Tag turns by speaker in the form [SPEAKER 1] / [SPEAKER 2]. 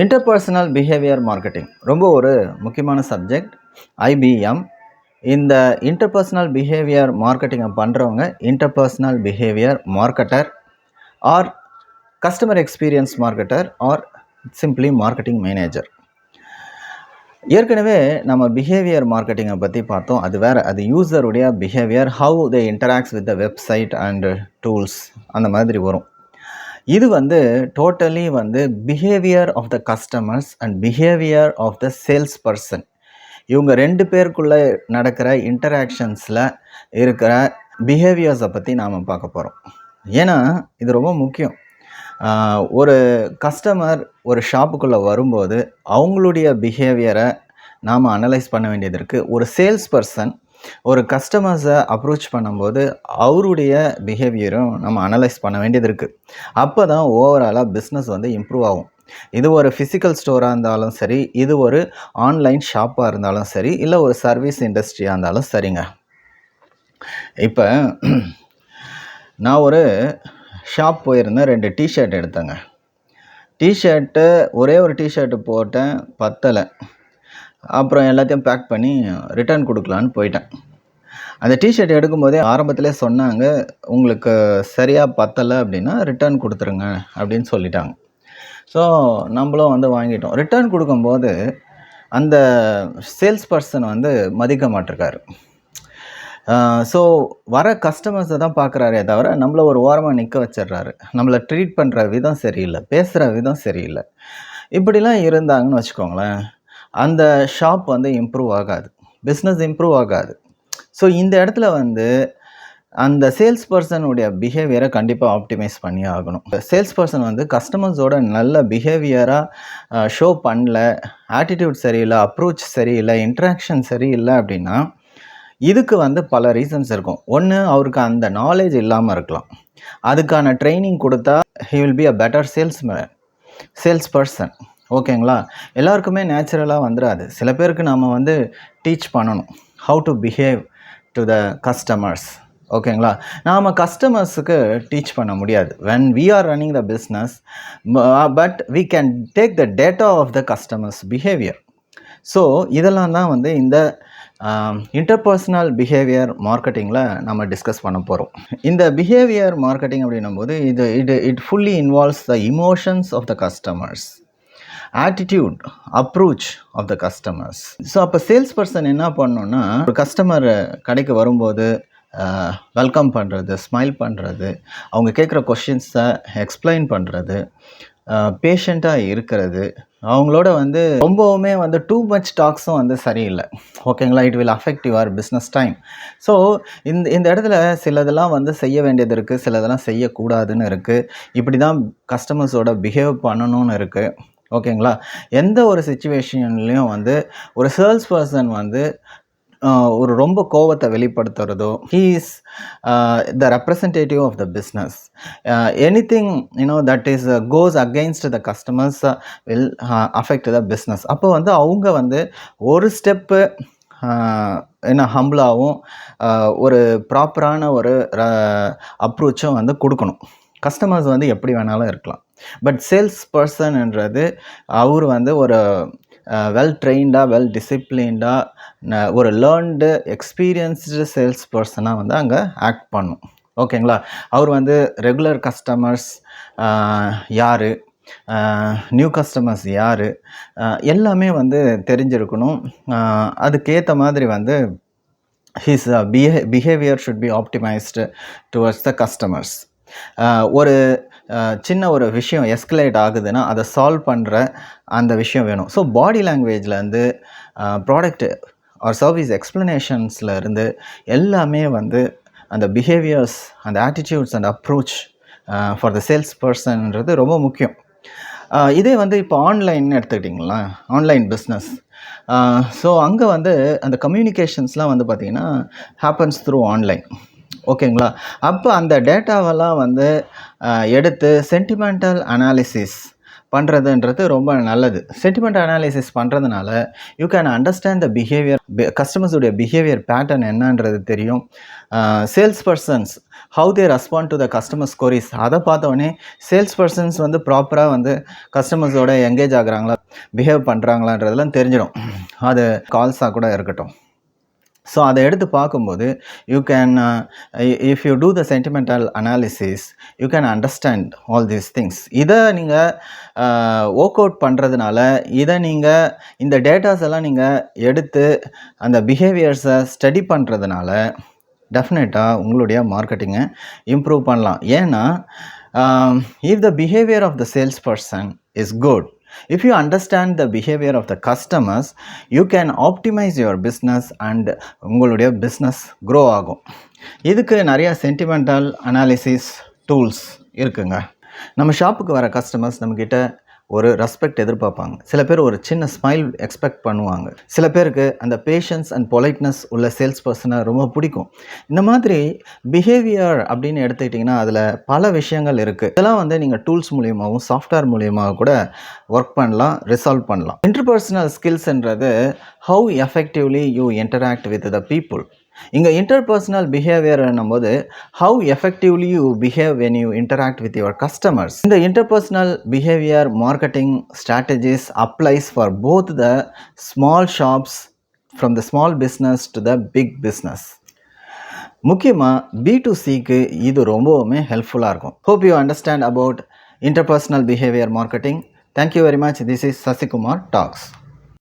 [SPEAKER 1] Interpersonal behaviour marketing ரொம்ப ஒரு முக்கியமான சப்ஜெக்ட். ஐபிஎம் இந்த இன்டர்பர்சனல் பிஹேவியர் மார்க்கெட்டிங்கை பண்ணுறவங்க interpersonal behaviour marketer or customer experience marketer or simply marketing manager. ஏற்கனவே நம்ம பிஹேவியர் மார்க்கெட்டிங்கை பற்றி பார்த்தோம். அது வேறு, அது யூசருடைய behaviour, how they interacts with the website and tools அந்த மாதிரி வரும். இது totally behaviour of the customers and behaviour of the sales person. இவங்க ரெண்டு பேருக்குள்ளே நடக்கிற இன்டராக்ஷன்ஸில் இருக்கிற பிஹேவியர்ஸை பற்றி நாம் பார்க்க போகிறோம். ஏன்னா இது ரொம்ப முக்கியம். ஒரு கஸ்டமர் ஒரு ஷாப்புக்குள்ளே வரும்போது அவங்களுடைய பிஹேவியரை நாம் அனலைஸ் பண்ண வேண்டியது இருக்குது. ஒரு சேல்ஸ் பர்சன் ஒரு கஸ்டமர்ஸை அப்ரோச் பண்ணும்போது அவருடைய பிஹேவியரும் நம்ம அனலைஸ் பண்ண வேண்டியது இருக்குது. அப்போ தான் ஓவராலாக பிஸ்னஸ் இம்ப்ரூவ் ஆகும். இது ஒரு ஃபிசிக்கல் ஸ்டோராக இருந்தாலும் சரி, இது ஒரு ஆன்லைன் ஷாப்பாக இருந்தாலும் சரி, இல்லை ஒரு சர்வீஸ் இண்டஸ்ட்ரியாக இருந்தாலும் சரிங்க. இப்போ நான் ஒரு ஷாப் போயிருந்தேன், 2 டிஷர்ட் எடுத்தேங்க. டிஷர்ட்டு ஒரே ஒரு டிஷர்ட்டு போட்டேன், பத்தலை. அப்புறம் எல்லாத்தையும் பேக் பண்ணி ரிட்டர்ன் கொடுக்கலான்னு போயிட்டேன். அந்த டிஷர்ட் எடுக்கும்போதே ஆரம்பத்திலே சொன்னாங்க, உங்களுக்கு சரியாக பத்தலை அப்படின்னா ரிட்டர்ன் கொடுத்துருங்க அப்படின்னு சொல்லிட்டாங்க. ஸோ நம்மளும் வாங்கிட்டோம். ரிட்டர்ன் கொடுக்கும்போது அந்த சேல்ஸ் பர்சன் மதிக்க மாட்டிருக்காரு. ஸோ வர கஸ்டமர்ஸை தான் பார்க்குறாரே தவிர நம்மளை ஒரு ஓரமாக நிற்க வச்சிடுறாரு. நம்மளை ட்ரீட் பண்ணுற விதம் சரியில்லை, பேசுகிற விதம் சரியில்லை. இப்படிலாம் இருந்தாங்கன்னு வச்சுக்கோங்களேன், அந்த ஷாப் இம்ப்ரூவ் ஆகாது, பிஸ்னஸ் இம்ப்ரூவ் ஆகாது. ஸோ இந்த இடத்துல அந்த சேல்ஸ் பர்சனுடைய பிஹேவியரை கண்டிப்பாக ஆப்டிமைஸ் பண்ணி ஆகணும். சேல்ஸ் பர்சன் கஸ்டமர்ஸோட நல்ல பிஹேவியராக ஷோ பண்ணல, ஆட்டிடியூட் சரியில்லை, அப்ரோச் சரியில்லை, இன்ட்ராக்ஷன் சரியில்லை அப்படின்னா இதுக்கு பல ரீசன்ஸ் இருக்கும். ஒன்று, அவருக்கு அந்த நாலேஜ் இல்லாமல் இருக்கலாம். அதுக்கான ட்ரைனிங் கொடுத்தா he will be a better sales person. ஓகேங்களா? எல்லாருக்குமே நேச்சுரலாக வந்துடாது. சில பேருக்கு நாம் டீச் பண்ணணும் how to behave to the customers. ஓகேங்களா? நாம் கஸ்டமர்ஸுக்கு டீச் பண்ண முடியாது when we are running the business, but we can take the data of the customers behavior. So இதெல்லாம் தான் இந்த இன்டர்பர்சனல் பிஹேவியர் மார்க்கெட்டிங்கில் நம்ம டிஸ்கஸ் பண்ண போகிறோம். இந்த பிஹேவியர் மார்க்கெட்டிங் அப்படின்னும் போது it fully involves the emotions of the customers, attitude, approach of the customers. So அப்போ சேல்ஸ் பர்சன் என்ன பண்ணணுன்னா, ஒரு கஸ்டமர் கடைக்கு வரும்போது வெல்கம் பண்ணுறது, ஸ்மைல் பண்ணுறது, அவங்க கேட்குற கொஷின்ஸை எக்ஸ்பிளைன் பண்ணுறது, பேஷண்ட்டாக இருக்கிறது, அவங்களோட ரொம்பவுமே டூ மச் டாக்ஸும் சரியில்லை. ஓகேங்களா? It will affect your business time. So இந்த இடத்துல சிலதெல்லாம் செய்ய வேண்டியது இருக்குது, சிலதெல்லாம் செய்யக்கூடாதுன்னு இருக்குது. இப்படி தான் கஸ்டமர்ஸோட பிஹேவ் பண்ணணும்னு இருக்குது. ஓகேங்களா? எந்த ஒரு சிச்சுவேஷன்லேயும் ஒரு சேல்ஸ் பர்சன் ஒரு ரொம்ப கோவத்தை வெளிப்படுத்துறதோ, he is the representative of the business. Anything that is goes against the customers will affect the business. அப்போ அவங்க ஒரு ஸ்டெப்பு ஹம்பிளாகவும் ஒரு ப்ராப்பரான ஒரு அப்ரோச்சும் கொடுக்கணும். கஸ்டமர்ஸ் எப்படி வேணாலும் இருக்கலாம், பட் சேல்ஸ் பர்சன்ன்றது அவர் ஒரு வெல் ட்ரெயின்டாக, வெல் டிசிப்ளின்டாக, ஒரு லேர்ன்டு எக்ஸ்பீரியன்ஸ்டு சேல்ஸ் பர்சனாக அங்கே ஆக்ட் பண்ணும். ஓகேங்களா? அவர் ரெகுலர் கஸ்டமர்ஸ் யார், நியூ கஸ்டமர்ஸ் யார், எல்லாமே தெரிஞ்சிருக்கணும். அதுக்கேற்ற மாதிரி his behaviour should be optimised towards the customers. ஒரு சின்ன ஒரு விஷயம் எஸ்கலேட் ஆகுதுன்னா அதை சால்வ் பண்ணுற அந்த விஷயம் வேணும். ஸோ பாடி லாங்குவேஜ்லேருந்து ப்ராடக்ட் ஆர் சர்வீஸ் எக்ஸ்ப்ளனேஷன்ஸ்லேருந்து எல்லாமே அந்த பிஹேவியர்ஸ், அந்த attitudes and approach for the sales பர்சன்ன்றது ரொம்ப முக்கியம். இதே இப்போ ஆன்லைன் எடுத்துக்கிட்டிங்களா, ஆன்லைன் பிஸ்னஸ். ஸோ அங்கே அந்த கம்யூனிகேஷன்ஸ்லாம் பார்த்திங்கன்னா ஹேப்பன்ஸ் த்ரூ ஆன்லைன். ஓகேங்களா? அப்போ அந்த டேட்டாவெல்லாம் எடுத்து சென்டிமெண்டல் அனாலிசிஸ் பண்ணுறதுன்றது ரொம்ப நல்லது. சென்டிமெண்ட் அனாலிசிஸ் பண்ணுறதுனால you can understand the behaviour, கஸ்டமர்ஸுடைய பிஹேவியர் பேட்டர்ன் என்னன்றது தெரியும். Salespersons how they respond to the customers queries, அதை பார்த்தோன்னே சேல்ஸ் பர்சன்ஸ் வந்து ப்ராப்பராக வந்து கஸ்டமர்ஸோட எங்கேஜ் ஆகுறாங்களா, பிஹேவ் பண்ணுறாங்களான்றதெல்லாம் தெரிஞ்சிடும். அது கால்ஸாக கூட இருக்கட்டும். ஸோ அதை எடுத்து பார்க்கும்போது you can if you do the sentimental analysis you can understand all these things. இதை நீங்கள் ஒர்க் அவுட் பண்ணுறதுனால, இதை நீங்கள் இந்த டேட்டாஸ் எல்லாம் நீங்கள் எடுத்து அந்த பிஹேவியர்ஸை ஸ்டடி பண்ணுறதுனால டெஃபினட்டாக உங்களுடைய மார்க்கெட்டிங்கை இம்ப்ரூவ் பண்ணலாம். ஏன்னா if the behaviour of the sales person is good, if you understand the behavior of the customers, you can optimize your business and உங்களுடைய business grow ஆகும். இதுக்கு நிறைய சென்டிமெண்டல் அனாலிசிஸ் டூல்ஸ் இருக்குங்க. நம்ம ஷாப்புக்கு வர கஸ்டமர்ஸ் நம்மக்கிட்ட ஒரு ரெஸ்பெக்ட் எதிர்பார்ப்பாங்க. சில பேர் ஒரு சின்ன ஸ்மைல் எக்ஸ்பெக்ட் பண்ணுவாங்க. சில பேருக்கு அந்த பேஷன்ஸ் அண்ட் பொலைட்னஸ் உள்ள சேல்ஸ் பர்சனை ரொம்ப பிடிக்கும். இந்த மாதிரி பிஹேவியர் அப்படின்னு எடுத்துக்கிட்டிங்கன்னா அதில் பல விஷயங்கள் இருக்குது. இதெல்லாம் வந்து நீங்கள் டூல்ஸ் மூலியமாகவும் சாஃப்ட்வேர் மூலியமாக கூட ஒர்க் பண்ணலாம், ரிசால்வ் பண்ணலாம். இன்டர்பர்சனல் ஸ்கில்ஸ்ன்றது how effectively you interact with the people. இங்கே இன்டர்பர்சனல் பிஹேவியர் என்னும்போது how effectively you behave when you interact with your customers. இந்த interpersonal behaviour marketing strategies applies for both the small shops from the small business to the big business. முக்கியமாக B2Cக்கு இது ரொம்பவுமே ஹெல்ப்ஃபுல்லாக இருக்கும். Hope you understand about interpersonal behaviour marketing. Thank you very much. This is Sasikumar tax.